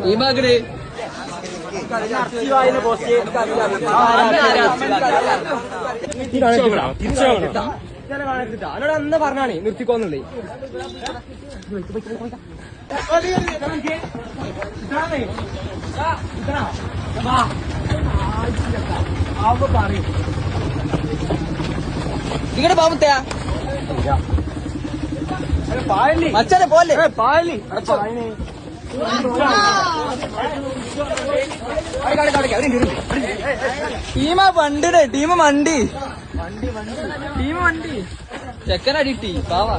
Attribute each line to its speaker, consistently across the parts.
Speaker 1: ഈ ബാഗില് അവനോട് അന്ന് പറഞ്ഞാണ് നിർത്തിക്കോന്നുള്ളേ. ഇങ്ങോട്ട് പാമ്പത്തയാ അച്ഛനെ പോലെ പായലി ടീമാ പണ്ടിടെ ടീമ മണ്ടി ചെക്കനടിട്ടി പാവാ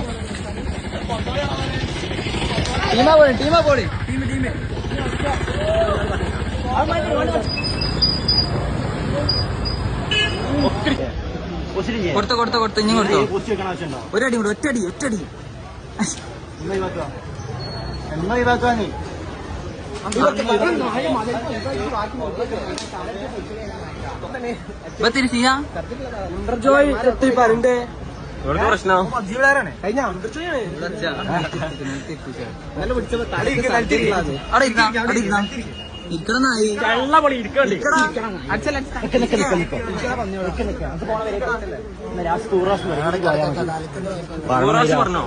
Speaker 1: ടീമാ പോളി കൊടുത്ത ഇനി കൊടുത്തോ. ഒരടി കൂടെ ഒറ്റടി പ്രശ്നം ഇക്കണായി പറഞ്ഞോ.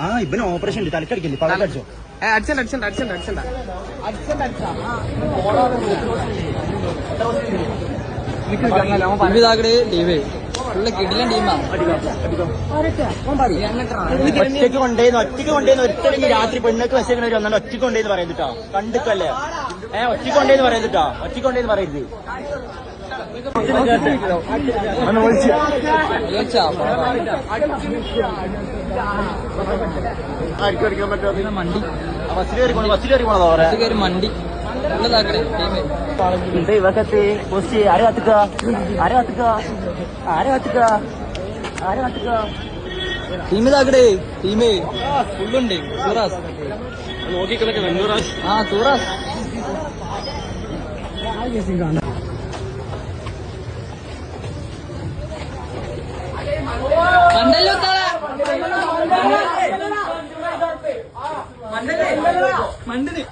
Speaker 1: ആ ഇവന് ഓപ്പറേഷൻ ഉണ്ട്, തലക്കടിക്കല്ലേ പടക്കടിച്ചോ. കിടിലൻ ടീമാ. ഒറ്റയ്ക്ക് കൊണ്ടേന്ന് ഒറ്റയ്ക്ക് രാത്രി പെണ്ണൊക്കെ മെസ്സേജ് വന്നാൽ ഒറ്റയ്ക്ക് കൊണ്ടേന്ന് പറയുന്നിട്ടോ. കണ്ടിക്കല്ലേ ഒറ്റയ്ക്ക് കൊണ്ടേന്ന് പറയുന്നിട്ടോ. ഒറ്റയ്ക്ക് കൊണ്ടേന്ന് പറയരുത്. മണ്ടി മണ്ടി ഇവക്കത്ത് പോസ്റ്റ് ആരെ കത്തുക ടീമിതാക്കടേ ടീമേ ഫുള്ളുണ്ട്. സൂറാസ് നോക്കിക്കളൊക്കെ സൂറാസ് മണ്ടന്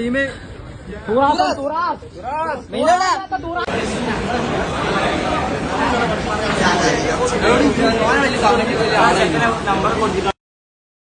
Speaker 1: ടീമേ നമ്പർ